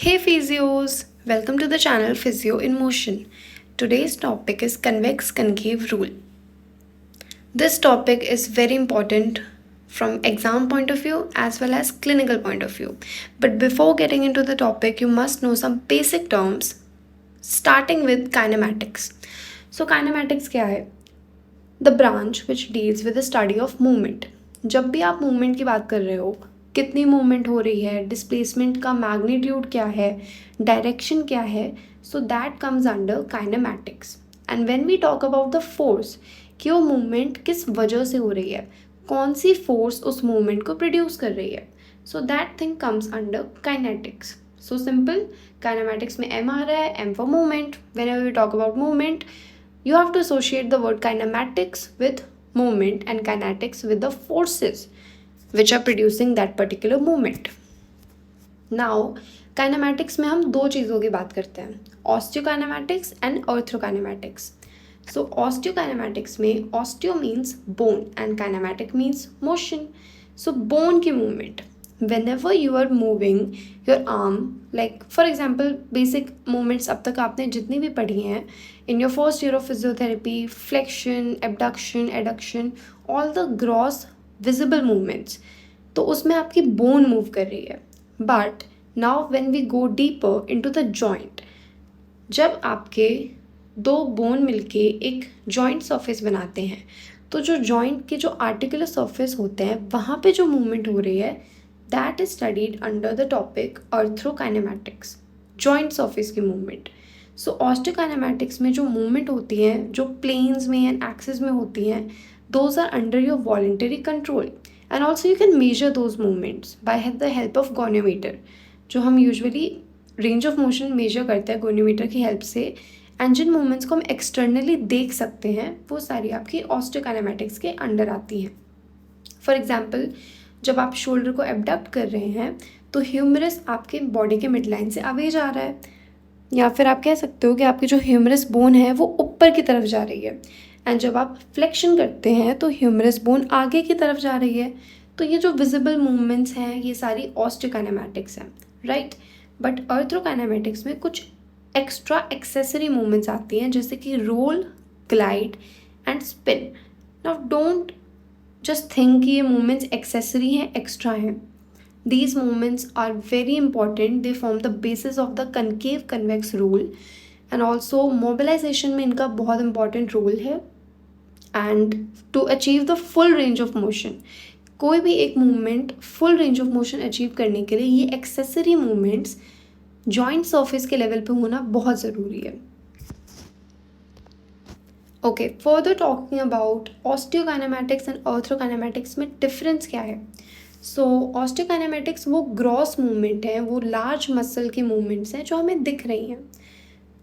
Hey physios, welcome to the channel Physio in Motion. Today's topic is convex concave rule. This topic is very important from exam point of view as well as clinical point of view. But before getting into the topic, you must know some basic terms starting with kinematics. So kinematics क्या है? The branch which deals with the study of movement. जब भी आप movement की बात कर रहे हो, कितनी मूवमेंट हो रही है, डिस्प्लेसमेंट का मैग्नीट्यूड क्या है, डायरेक्शन क्या है, so that comes under kinematics. And when we talk about the force कि वो मूवमेंट किस वजह से हो रही है, कौन सी फोर्स उस मूवमेंट को प्रोड्यूस कर रही है, so that thing comes under kinetics. So simple, kinematics में एम आ रहा है, M for movement. Whenever we talk about movement, you have to associate the word kinematics with movement and kinetics with the forces which are producing that particular movement. Now kinematics में हम दो चीज़ों की बात करते हैं, osteokinematics and orthokinematics. So osteokinematics में osteo means bone and kinematic means motion. So bone की movement, whenever you are moving your arm, like for example basic movements अब तक आपने जितनी भी पढ़ी हैं in your first year of physiotherapy, flexion, abduction, adduction, all the gross visible movements, तो उसमें आपकी बोन मूव कर रही है. But now when we go deeper into the joint, जब आपके दो बोन मिलके एक जॉइंट सरफेस बनाते हैं, तो जो जॉइंट के जो आर्टिकुलर सरफेस होते हैं वहाँ पे जो मूवमेंट हो रही है, that is studied under the topic arthrokinematics, joint surface की मूवमेंट. सो ऑस्टियोकाइनेमैटिक्स में जो मूवमेंट होती हैं, जो प्लेन्स में एंड एक्सिस में होती हैं, those are under your voluntary control. And also you can measure those movements by the help of goniometer, जो हम usually range of motion measure करते हैं गोनियोमीटर की हेल्प से. एंड जिन मूवमेंट्स को हम एक्सटर्नली देख सकते हैं वो सारी आपकी ऑस्टियोकाइनेमैटिक्स के अंडर आती हैं. फॉर एग्जाम्पल, जब आप शोल्डर को एबडक्ट कर रहे हैं तो ह्यूमरस आपके बॉडी के मिड लाइन से अवे जा रहा है, या फिर आप कह सकते हो कि आपकी जो ह्यूमरस बोन है वो ऊपर की तरफ जा रही है. एंड जब आप फ्लेक्शन करते हैं तो ह्यूमरस बोन आगे की तरफ जा रही है. तो ये जो विजिबल मूवमेंट्स हैं ये सारी ऑस्टियोकाइनेमैटिक्स हैं, राइट. बट आर्थ्रोकाइनेमैटिक्स में कुछ एक्स्ट्रा एक्सेसरी मूवमेंट्स आती हैं, जैसे कि roll, glide and spin. Now don't just think कि ये मूवमेंट्स एक्सेसरी हैं, एक्स्ट्रा हैं. These movements are very important. They form the basis of the concave convex rule, and also mobilization में इनका बहुत important role है. And to achieve the full range of motion, कोई भी एक movement full range of motion achieve करने के लिए ये accessory movements joint surface के level पे होना बहुत ज़रूरी है. Okay, further talking about osteokinematics and arthrokinematics में difference क्या है. सो ऑस्टियोकाइनेमैटिक्स वो ग्रॉस मूवमेंट हैं, वो लार्ज मसल की मूवमेंट्स हैं जो हमें दिख रही हैं,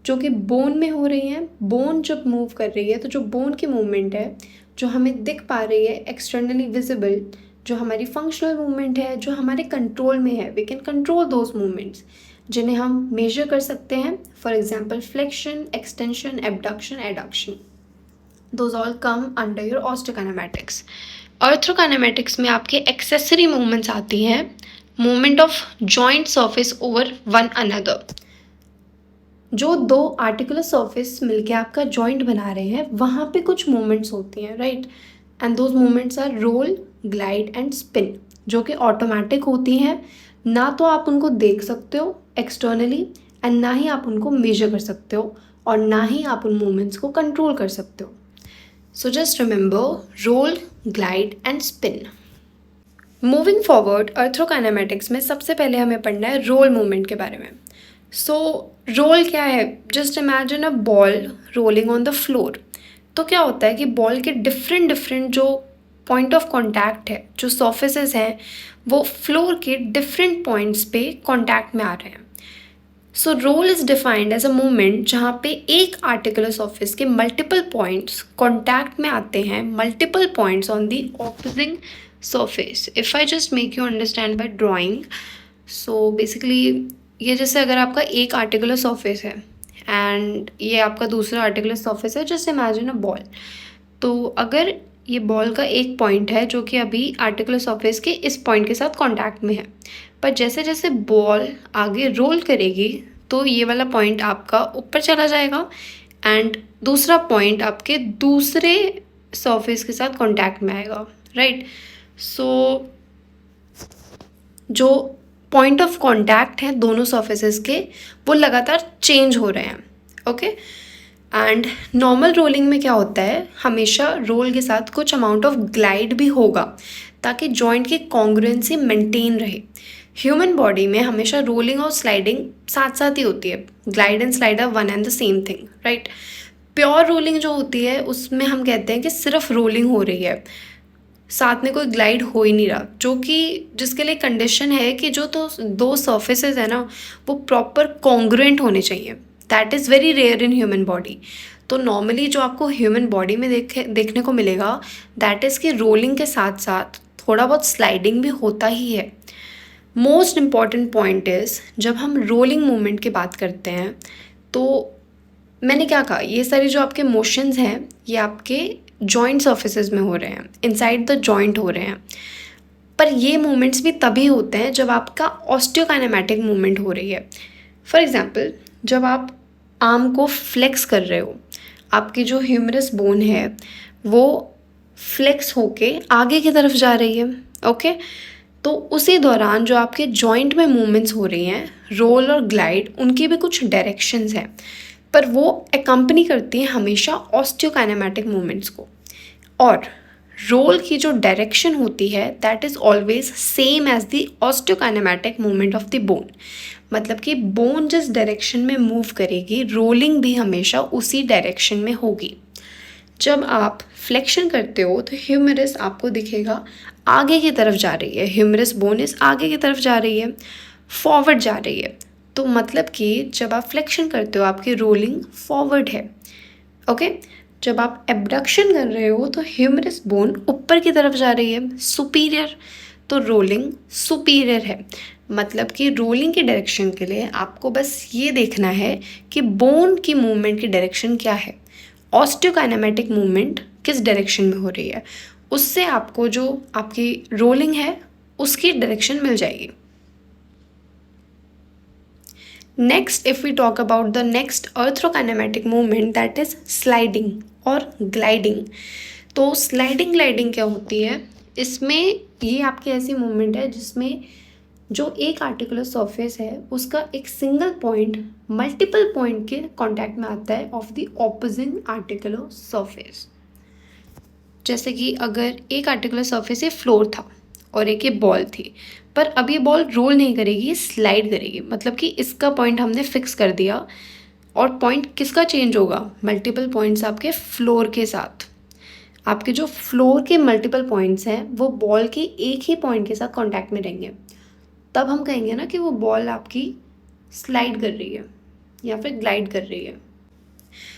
जो कि बोन में हो रही हैं. बोन जब मूव कर रही है तो जो बोन की मूवमेंट है जो हमें दिख पा रही है, एक्सटर्नली विजिबल, जो हमारी फंक्शनल मूवमेंट है, जो हमारे कंट्रोल में है, we can control those movements जिन्हें हम मेजर कर सकते हैं. For example flexion, extension, abduction, adduction, those all come under your osteokinematics. Arthrokinematics में आपके एक्सेसरी मूवमेंट्स आती हैं, movement of joint surface over one another. जो दो आर्टिकुलर सरफेस मिलके आपका जॉइंट बना रहे हैं वहाँ पे कुछ मूवमेंट्स होती हैं, right. And those movements are roll, glide and spin, जो कि ऑटोमेटिक होती हैं. ना तो आप उनको देख सकते हो एक्सटर्नली, एंड ना ही आप उनको मेजर कर सकते हो, और ना ही आप उन मूवमेंट्स को कंट्रोल कर सकते हो. So just remember roll, glide and spin. Moving forward, arthrokinematics में सबसे पहले हमें पढ़ना है रोल मूवमेंट के बारे में. So रोल क्या है? Just imagine a ball rolling on the floor. तो क्या होता है कि बॉल के डिफरेंट जो पॉइंट ऑफ कॉन्टैक्ट है, जो सर्फेसेस हैं, वो फ्लोर के डिफरेंट पॉइंट्स पे कॉन्टैक्ट में आ रहे हैं. So roll is defined as a movement जहाँ पे एक आर्टिकुलर सरफेस के मल्टीपल पॉइंट्स कॉन्टैक्ट में आते हैं, multiple points on the opposing surface. If I just make you understand by drawing, so basically ये जैसे अगर आपका एक आर्टिकुलर सरफेस है एंड ये आपका दूसरा आर्टिकुलर सरफेस है, जस्ट इमेजिन अ बॉल. तो अगर ये बॉल का एक पॉइंट है जो कि अभी आर्टिकुलर सरफेस के इस पॉइंट के साथ कांटेक्ट में है, पर जैसे जैसे बॉल आगे रोल करेगी तो ये वाला पॉइंट आपका ऊपर चला जाएगा एंड दूसरा पॉइंट आपके दूसरे सरफेस के साथ कांटेक्ट में आएगा, राइट। सो जो पॉइंट ऑफ कांटेक्ट है दोनों सरफेसेस के वो लगातार चेंज हो रहे हैं, ओके। एंड नॉर्मल रोलिंग में क्या होता है, हमेशा रोल के साथ कुछ अमाउंट ऑफ ग्लाइड भी होगा ताकि जॉइंट की कॉन्ग्रुएंसी मेंटेन रहे। ह्यूमन बॉडी में हमेशा रोलिंग और स्लाइडिंग साथ साथ ही होती है, glide and slide are one and the same thing, right. Pure rolling जो होती है उसमें हम कहते हैं कि सिर्फ रोलिंग हो रही है, साथ में कोई ग्लाइड हो ही नहीं रहा, जो कि जिसके लिए कंडीशन है कि जो तो दो सर्फेसेस है ना वो प्रॉपर कॉन्ग्रुएंट होने चाहिए। That is very rare in human body. तो नॉर्मली जो आपको ह्यूमन बॉडी में देखने को मिलेगा दैट इज़ कि रोलिंग के साथ साथ थोड़ा बहुत स्लाइडिंग भी होता ही है। मोस्ट इम्पॉर्टेंट पॉइंट इज़ जब हम रोलिंग मूवमेंट की बात करते हैं तो मैंने क्या कहा, ये सारी जो आपके मोशंस हैं ये आपके जॉइंट सर्फेसेस में हो रहे हैं, इनसाइड द जॉइंट हो रहे हैं। पर ये मूवमेंट्स भी तभी होते हैं जब आपका ऑस्टियोकाइनेमैटिक मूवमेंट हो रही है। फॉर एग्जांपल जब आप आर्म को फ्लेक्स कर रहे हो, आपकी जो ह्यूमरस बोन है वो फ्लेक्स होके आगे की तरफ जा रही है, ओके। तो उसी दौरान जो आपके जॉइंट में मूवमेंट्स हो रही हैं, रोल और ग्लाइड, उनकी भी कुछ डायरेक्शंस हैं, पर वो अकम्पनी करती हैं हमेशा ऑस्टियोकाइनेमैटिक मूवमेंट्स को। और रोल की जो डायरेक्शन होती है that is always same as the osteokinematic movement of the bone. मतलब कि बोन जिस डायरेक्शन में मूव करेगी रोलिंग भी हमेशा उसी डायरेक्शन में होगी। जब आप फ्लेक्शन करते हो तो ह्यूमरस आपको दिखेगा आगे की तरफ जा रही है, ह्यूमरस बोन इस आगे की तरफ जा रही है, फॉरवर्ड जा रही है। तो मतलब कि जब आप फ्लेक्शन करते हो आपकी रोलिंग फॉरवर्ड है, ओके। जब आप एबडक्शन कर रहे हो तो ह्यूमरस बोन ऊपर की तरफ जा रही है, सुपीरियर, तो रोलिंग सुपीरियर है। मतलब कि रोलिंग की डायरेक्शन के लिए आपको बस ये देखना है कि बोन की मूवमेंट की डायरेक्शन क्या है, ऑस्टियोकाइनेमैटिक मूवमेंट किस डायरेक्शन में हो रही है, उससे आपको जो आपकी रोलिंग है उसकी डायरेक्शन मिल जाएगी। Next if we talk about the next arthrokinematic movement that is sliding और ग्लाइडिंग। तो स्लाइडिंग ग्लाइडिंग क्या होती है, इसमें ये आपकी ऐसी मूवमेंट है जिसमें जो एक आर्टिकुलर सरफेस है उसका एक सिंगल पॉइंट मल्टीपल पॉइंट के कांटेक्ट में आता है of the opposing articular surface. जैसे कि अगर एक आर्टिकुलर सरफेस ये फ्लोर था और एक ये बॉल थी, पर अब ये बॉल रोल नहीं करेगी, स्लाइड करेगी। मतलब कि इसका पॉइंट हमने फिक्स कर दिया और पॉइंट किसका चेंज होगा, मल्टीपल पॉइंट्स आपके फ्लोर के साथ। आपके जो फ्लोर के मल्टीपल पॉइंट्स हैं वो बॉल के एक ही पॉइंट के साथ कांटेक्ट में रहेंगे, तब हम कहेंगे ना कि वो बॉल आपकी स्लाइड कर रही है या फिर ग्लाइड कर रही है।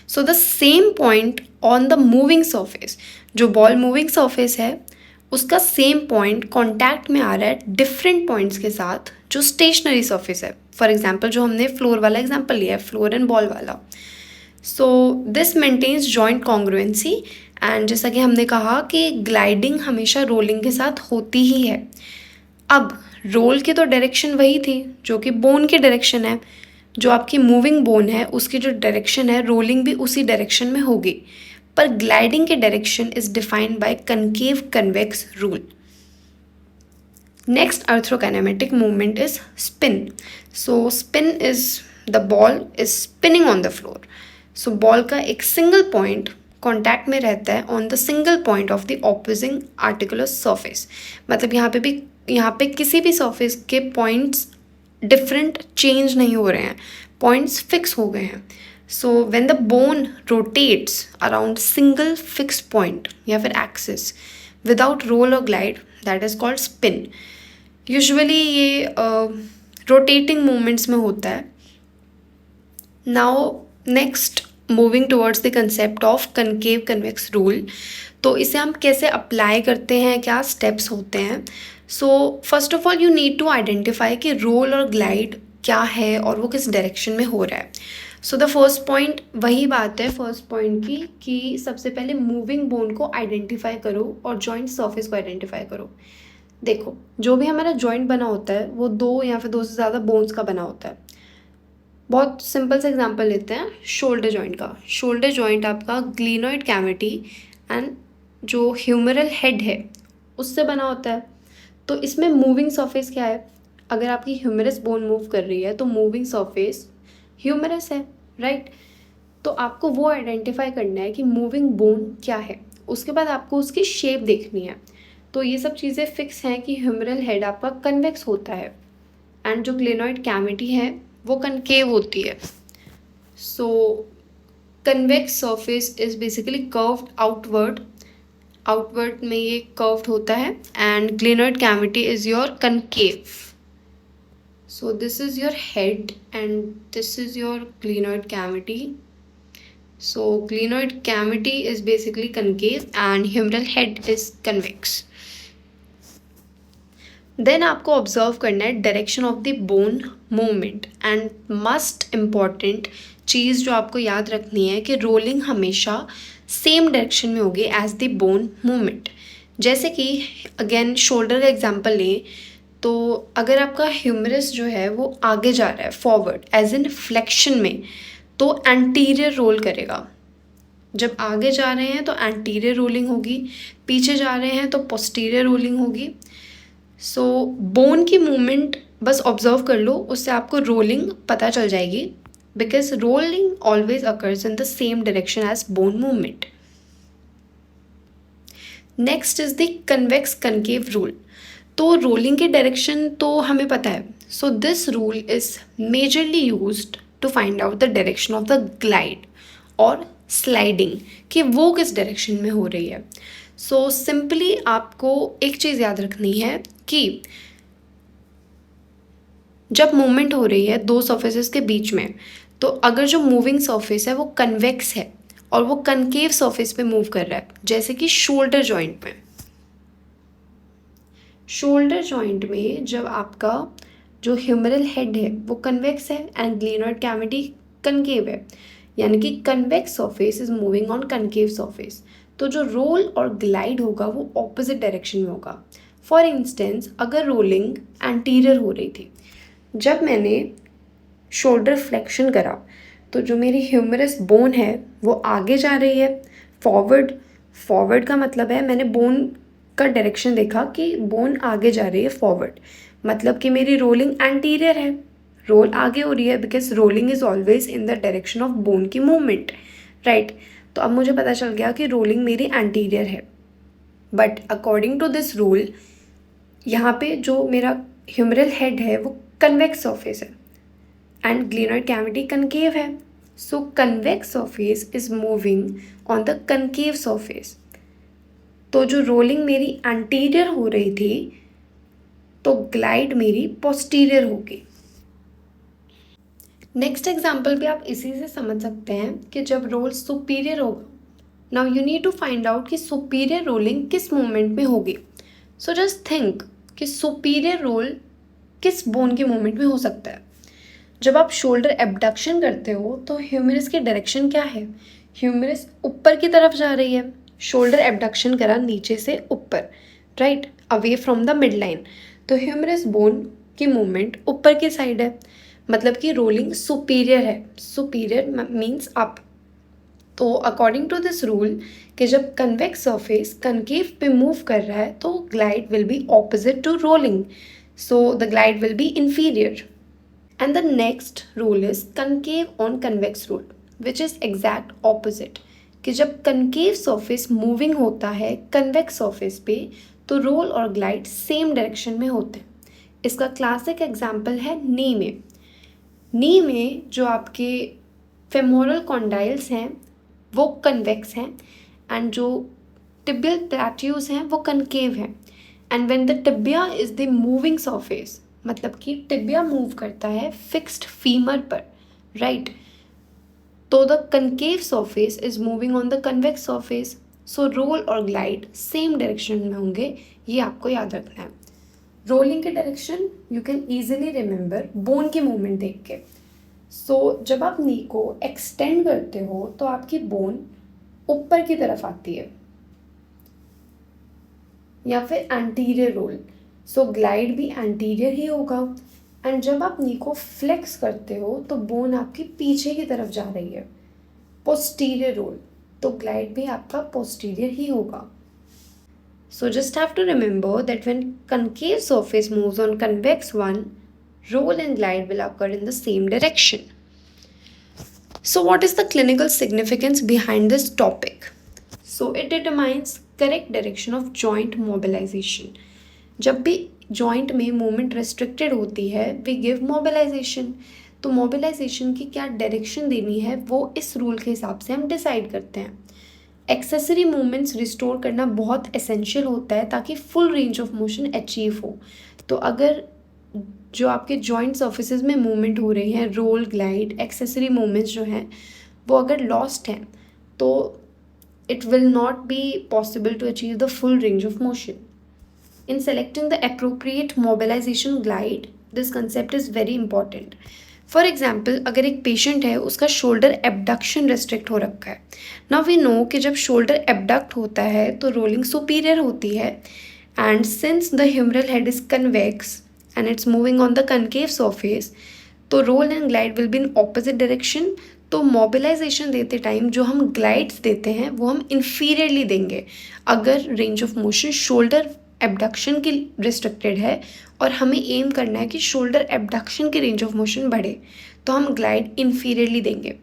So the same point on the moving surface, जो बॉल मूविंग सरफेस है उसका सेम पॉइंट कांटेक्ट में आ रहा है डिफरेंट पॉइंट्स के साथ जो स्टेशनरी सरफेस है। फॉर एग्जांपल जो हमने फ्लोर वाला एग्जांपल लिया है, फ्लोर एंड बॉल वाला। So this maintains joint congruency and जैसा कि हमने कहा कि ग्लाइडिंग हमेशा रोलिंग के साथ होती ही है। अब रोल की तो डायरेक्शन वही थी जो कि बोन की डायरेक्शन है, जो आपकी मूविंग बोन है उसकी जो डायरेक्शन है रोलिंग भी उसी डायरेक्शन में होगी, पर ग्लाइडिंग की direction is defined by concave convex rule. Next arthrokinematic movement is spin. So spin is the ball is spinning on the floor. So ball का एक सिंगल पॉइंट कॉन्टैक्ट में रहता है on the single point of the opposing articular surface. मतलब यहाँ पे किसी भी सरफेस के पॉइंट्स डिफरेंट चेंज नहीं हो रहे हैं, पॉइंट्स फिक्स हो गए हैं। So when the bone rotates around single fix point या फिर एक्सिस विदाउट रोल और glide that is called spin. Usually ये रोटेटिंग मूवमेंट्स में होता है। Now next moving towards the concept of concave convex rule. तो इसे हम कैसे अप्लाई करते हैं, क्या स्टेप्स होते हैं। So first of all you need to identify कि रोल और ग्लाइड क्या है और वो किस डायरेक्शन में हो रहा है। सो द फर्स्ट पॉइंट वही बात है फर्स्ट पॉइंट की कि सबसे पहले मूविंग बोन को आइडेंटिफाई करो और जॉइंट सरफेस को आइडेंटिफाई करो। देखो, जो भी हमारा जॉइंट बना होता है वो दो या फिर दो से ज़्यादा बोन्स का बना होता है। बहुत सिंपल सा एग्जांपल लेते हैं शोल्डर जॉइंट का। शोल्डर जॉइंट आपका ग्लिनोइड कैविटी एंड जो ह्यूमरल हेड है उससे बना होता है। तो इसमें मूविंग सरफेस क्या है? अगर आपकी ह्यूमरस बोन मूव कर रही है तो मूविंग सरफेस ह्यूमरस है, राइट? तो आपको वो आइडेंटिफाई करना है कि मूविंग बोन क्या है। उसके बाद आपको उसकी शेप देखनी है। तो ये सब चीज़ें फिक्स हैं कि ह्यूमरल हेड आपका कन्वेक्स होता है एंड जो ग्लेनॉइड कैविटी है वो कनकेव होती है। So convex surface is basically curved outward. Outward में ये कर्व्ड होता है and glenoid cavity is your concave. So this is your head and this is your glenoid cavity. So glenoid cavity is basically concave and humeral head is convex. Then आपको observe करना है direction of the bone movement and must important चीज़ जो आपको याद रखनी है कि रोलिंग हमेशा सेम डायरेक्शन में होगी एज द बोन मूवमेंट। जैसे कि अगेन शोल्डर का एग्जांपल लें तो अगर आपका ह्यूमरस जो है वो आगे जा रहा है फॉरवर्ड एज इन फ्लेक्शन में तो एंटीरियर रोल करेगा। जब आगे जा रहे हैं तो एंटीरियर रोलिंग होगी, पीछे जा रहे हैं तो पोस्टीरियर रोलिंग होगी। सो बोन की मूवमेंट बस ऑब्जर्व कर लो, उससे आपको रोलिंग पता चल जाएगी because rolling always occurs in the same direction as bone movement. Next is the convex concave rule. तो रोलिंग की डायरेक्शन तो हमें पता है। So this rule is majorly used to find out the direction of the glide और sliding कि वो किस डायरेक्शन में हो रही है। सो सिंपली आपको एक चीज़ याद रखनी है कि जब मूवमेंट हो रही है दो सरफेसेस के बीच में तो अगर जो मूविंग सरफेस है वो कन्वेक्स है और वो कनकेव सरफेस पे मूव कर रहा है, जैसे कि शोल्डर जॉइंट में। शोल्डर जॉइंट में जब आपका जो ह्यूमरल हेड है वो कन्वेक्स है एंड ग्लेनॉइड कैविटी कनकेव है, यानी कि convex surface is moving on concave surface, तो जो रोल और ग्लाइड होगा वो ऑपोजिट डायरेक्शन में होगा। फॉर इंस्टेंस अगर रोलिंग एंटीरियर हो रही थी, जब मैंने शोल्डर फ्लेक्शन करा तो जो मेरी ह्यूमरस बोन है वो आगे जा रही है फॉरवर्ड। फॉरवर्ड का मतलब है मैंने बोन का डायरेक्शन देखा कि बोन आगे जा रही है फॉरवर्ड, मतलब कि मेरी रोलिंग एंटीरियर है, रोल आगे हो रही है because rolling is always in the direction of bone की मूवमेंट, राइट? तो अब मुझे पता चल गया कि रोलिंग मेरी एंटीरियर है। But according to this rule यहाँ पे जो मेरा ह्यूमरल हेड है वो कन्वेक्स सरफेस है एंड ग्लेनॉइड कैविटी कनकेव है। So convex surface is moving on the concave surface. तो जो रोलिंग मेरी एंटीरियर हो रही थी तो ग्लाइड मेरी पोस्टीरियर होगी। नेक्स्ट एग्जाम्पल भी आप इसी से समझ सकते हैं कि जब रोल सुपीरियर होगा, now you need to find out कि सुपीरियर रोलिंग किस मूवमेंट में होगी। सो जस्ट थिंक कि सुपीरियर रोल किस बोन के मूवमेंट में हो सकता है। जब आप शोल्डर एबडक्शन करते हो तो ह्यूमरस की डायरेक्शन क्या है? ह्यूमरस ऊपर की तरफ जा रही है। शोल्डर एबडक्शन करा नीचे से ऊपर, right, away from the mid line, तो ह्यूमरस बोन की मूवमेंट ऊपर की साइड है, मतलब कि रोलिंग सुपीरियर है। Superior means up. तो अकॉर्डिंग टू दिस रूल कि जब कन्वेक्स सरफेस कनकेव पे मूव कर रहा है तो glide will be opposite to rolling, so the glide will be inferior. And the next rule is concave on convex rule, which is exact opposite कि जब concave surface moving होता है convex surface पे तो रोल और glide same direction में होते हैं। इसका क्लासिक एग्जाम्पल है नी में। नी में जो आपके फेमोरल कॉन्डाइल्स हैं वो कन्वेक्स हैं एंड जो टिबियल प्लेट्यूज हैं वो कनकेव हैं। And when the tibia is the moving surface, मतलब कि टिबिया मूव करता है फिक्स्ड फीमर पर, राइट, तो the concave surface is moving on the convex surface. So roll और ग्लाइड सेम डायरेक्शन में होंगे, ये आपको याद रखना है। रोलिंग के direction you can easily remember bone की मूवमेंट देख के। सो जब आप नी को एक्सटेंड करते हो तो आपकी बोन ऊपर की तरफ आती है, या फिर एंटीरियर रोल, सो ग्लाइड भी एंटीरियर ही होगा। एंड जब आप नी को फ्लेक्स करते हो तो बोन आपकी पीछे की तरफ जा रही है, पोस्टीरियर रोल, तो ग्लाइड भी आपका पोस्टीरियर ही होगा। So just have to remember that when concave surface moves on convex one, roll and glide will occur in the same direction. So what is the clinical significance behind this topic? So it determines correct direction of joint mobilization. जब भी joint में movement restricted होती है, we give mobilization. तो mobilization की क्या direction देनी है वो इस रूल के हिसाब से हम डिसाइड करते हैं। एक्सेसरी मूवमेंट्स रिस्टोर करना बहुत एसेंशियल होता है ताकि full range of motion achieve हो। तो अगर जो आपके जॉइंट सर्फेसिस में मूवमेंट हो रही हैं, रोल, ग्लाइड, एक्सेसरी मूवमेंट्स जो हैं वो अगर लॉस्ट हैं तो it will not be possible to achieve the full range of motion. In selecting the appropriate mobilization glide, this concept is very important. For example अगर एक पेशेंट है उसका शोल्डर एबडक्शन रेस्ट्रिक्ट हो रखा है, नाउ वी नो कि जब shoulder abduct होता है तो रोलिंग सुपीरियर होती है, and since the humeral head is convex and it's moving on the concave surface, तो roll and glide will be in opposite direction. तो मोबिलाइजेशन देते टाइम जो हम ग्लाइड्स देते हैं वो हम इन्फीरियरली देंगे अगर range of motion shoulder abduction की रिस्ट्रिक्टेड है और हमें एम करना है कि शोल्डर एबडक्शन की रेंज ऑफ मोशन बढ़े, तो हम ग्लाइड इन्फीरियरली देंगे।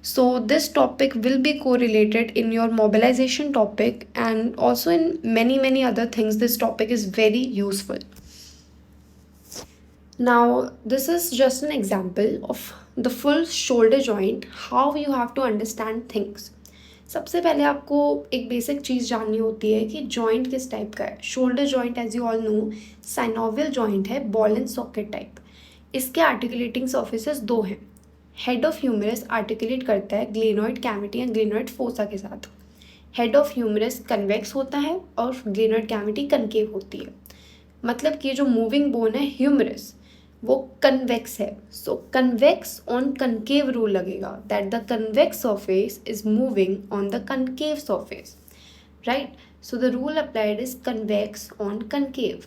So this topic will be correlated in your mobilization topic and also in many other things. This topic is very useful. Now, this is just an example of the full shoulder joint, how you have to understand things. सबसे पहले आपको एक basic चीज़ जाननी होती है कि joint किस type का है। Shoulder joint as you all know synovial joint है, बॉल एंड सॉकेट टाइप। इसके आर्टिकुलेटिंग सर्फेसेस दो हैं। हेड ऑफ ह्यूमरस आर्टिकुलेट करता है ग्लेनोइड कैविटी या ग्लेनोइड फोसा के साथ। हेड ऑफ ह्यूमरस कन्वेक्स होता है और ग्लेनोइड कैविटी कनकेव होती है। मतलब कि जो मूविंग बोन है ह्यूमरस वो कन्वेक्स है, so convex on concave rule लगेगा, that the convex surface is moving on the concave surface, right. So the rule applied is convex on concave.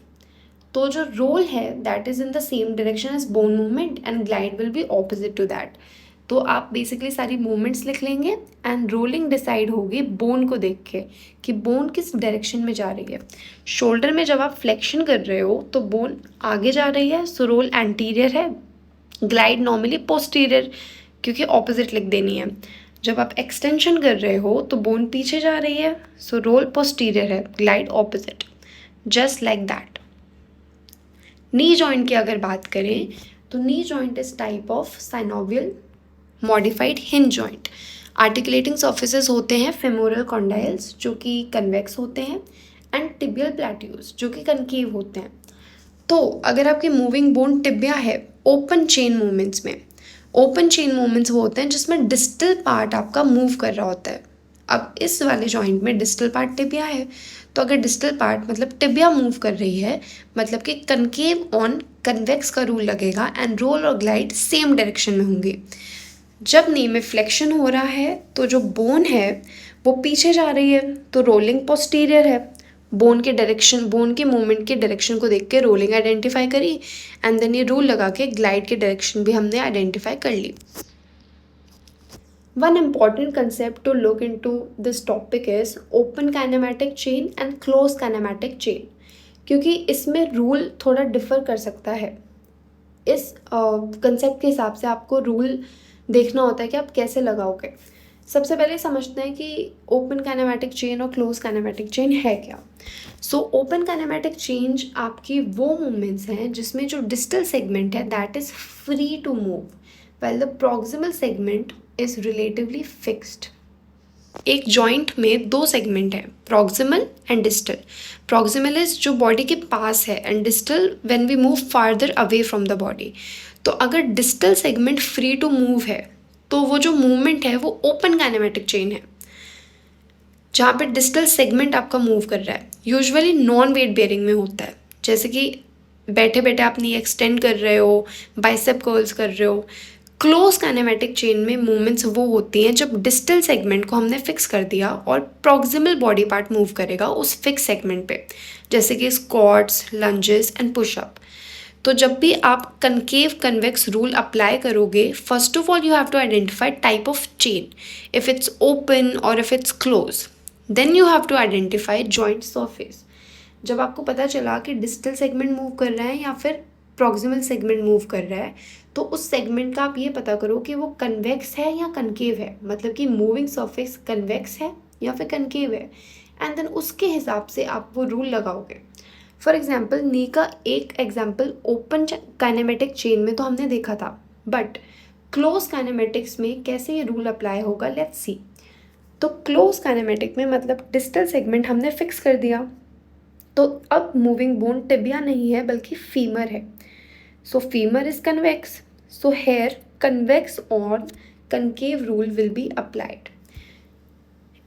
तो जो रोल है that is in the same direction as bone movement and glide will be opposite to that. तो आप basically सारी movements लिख लेंगे and rolling decide होगी bone को देख के कि बोन किस डायरेक्शन में जा रही है। शोल्डर में जब आप फ्लेक्शन कर रहे हो तो बोन आगे जा रही है, सो रोल एंटीरियर है, ग्लाइड नॉर्मली पोस्टीरियर क्योंकि ऑपोजिट लिख देनी है। जब आप एक्सटेंशन कर रहे हो तो बोन पीछे जा रही है, सो रोल पोस्टीरियर है, glide opposite, just like that. Knee joint की अगर बात करें तो knee joint is type of synovial modified hinge joint. Articulating surfaces होते हैं फेमोरल कॉन्डाइल्स जो कि कन्वेक्स होते हैं एंड टिबियल प्लेट्यूज जो कि कनकेव होते हैं। तो अगर आपकी मूविंग बोन टिबिया है ओपन चेन मूवमेंट्स में, ओपन चेन मूवमेंट्स वो होते हैं जिसमें डिस्टल पार्ट आपका मूव कर रहा होता है। अब इस वाले जॉइंट में डिस्टल पार्ट टिबिया है, तो अगर डिस्टल पार्ट मतलब टिबिया मूव कर रही है मतलब कि कनकेव ऑन कन्वेक्स का रूल लगेगा एंड रोल और ग्लाइड सेम डायरेक्शन में होंगे। जब नी में फ्लेक्शन हो रहा है तो जो बोन है वो पीछे जा रही है, तो रोलिंग पोस्टीरियर है। बोन के डायरेक्शन, बोन के मूवमेंट के डायरेक्शन को देख के रोलिंग आइडेंटिफाई करी एंड देन ये रूल लगा के ग्लाइड के डायरेक्शन भी हमने आइडेंटिफाई कर ली। One important concept to look into this topic is open kinematic chain and close kinematic chain, क्योंकि इसमें रूल थोड़ा डिफर कर सकता है। इस कंसेप्ट के हिसाब से आपको रूल देखना होता है कि आप कैसे लगाओगे। सबसे पहले समझते हैं कि ओपन काइनेमैटिक चेन और क्लोज काइनेमैटिक चेन है क्या। सो ओपन काइनेमैटिक चेन आपकी वो मूवमेंट्स हैं जिसमें जो डिस्टल सेगमेंट है that is free to move while the proximal segment is relatively fixed. एक जॉइंट में दो सेगमेंट है, proximal and distal. Proximal is जो बॉडी के पास है and distal when we move farther away from the body. तो अगर distal segment free to move है तो वो जो मूवमेंट है वो ओपन काइनेमैटिक चेन है, जहाँ पे डिस्टल सेगमेंट आपका मूव कर रहा है। यूजुअली नॉन वेट बेयरिंग में होता है, जैसे कि बैठे बैठे आप नी एक्सटेंड कर रहे हो, बाइसेप कर्ल्स कर रहे हो। क्लोज काइनेमेटिक चेन में मूवमेंट्स वो होती हैं जब डिस्टल सेगमेंट को हमने फिक्स कर दिया और प्रॉक्सिमल बॉडी पार्ट मूव करेगा उस फिक्स सेगमेंट पे, जैसे कि स्क्वाट्स, लंजेस एंड पुशअप। तो जब भी आप कनकेव कन्वेक्स रूल अप्लाई करोगे, first of all you have to identify type of chain, if it's open और if it's close. Then you have to identify joint surface. जब आपको पता चला कि डिस्टल सेगमेंट मूव कर रहा है या फिर प्रॉक्सिमल सेगमेंट मूव कर रहा है, तो उस सेगमेंट का आप ये पता करो कि वो कन्वेक्स है या कनकेव है, मतलब कि मूविंग सरफेस कन्वेक्स है या फिर कनकेव है, एंड देन उसके हिसाब से आप वो रूल लगाओगे। फॉर एग्जाम्पल, नी का एक एग्जाम्पल ओपन काइनेमेटिक चेन में तो हमने देखा था, बट क्लोज काइनेमेटिक्स में कैसे ये रूल अप्लाई होगा, लेट्स सी। तो क्लोज काइनेमेटिक में मतलब डिस्टल सेगमेंट हमने फिक्स कर दिया, तो अब मूविंग बोन टिबिया नहीं है बल्कि फीमर है। So femur is convex, so here convex और concave rule will be applied.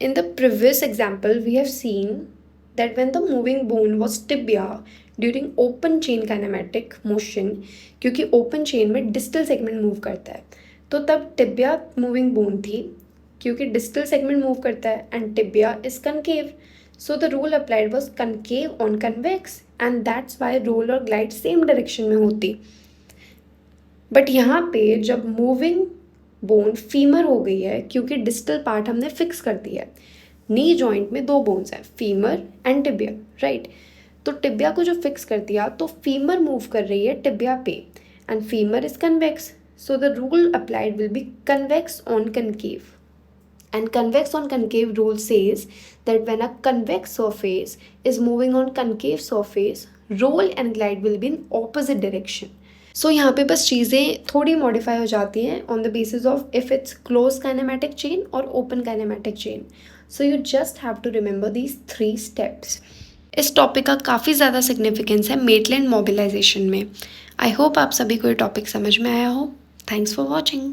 In the previous example, we have seen that when the moving bone was tibia during open chain kinematic motion, क्योंकि open chain में distal segment move करता है, तो तब tibia moving bone थी, क्योंकि distal segment move करता है and tibia is concave. So the rule applied was concave on convex and that's why roll और glide same direction में होती। बट यहाँ पे जब मूविंग बोन फीमर हो गई है, क्योंकि डिस्टल पार्ट हमने फिक्स कर दिया है। नी जॉइंट में दो बोन्स हैं, फीमर एंड टिबिया, राइट। तो टिबिया को जो फिक्स कर दिया, तो फीमर मूव कर रही है टिबिया पे and femur is convex, so the rule applied will be convex on concave. And convex on concave rule says that when a convex surface is moving on concave surface, roll and glide will be in opposite direction. So यहाँ पे बस चीज़ें थोड़ी modify हो जाती हैं on the basis of if it's close kinematic chain और open kinematic chain. So you just have to remember these 3 steps. इस टॉपिक का काफ़ी ज़्यादा सिग्निफिकेंस है मेटलैंड मोबिलाइजेशन में। आई होप आप सभी को ये टॉपिक समझ में आया हो। Thanks for watching.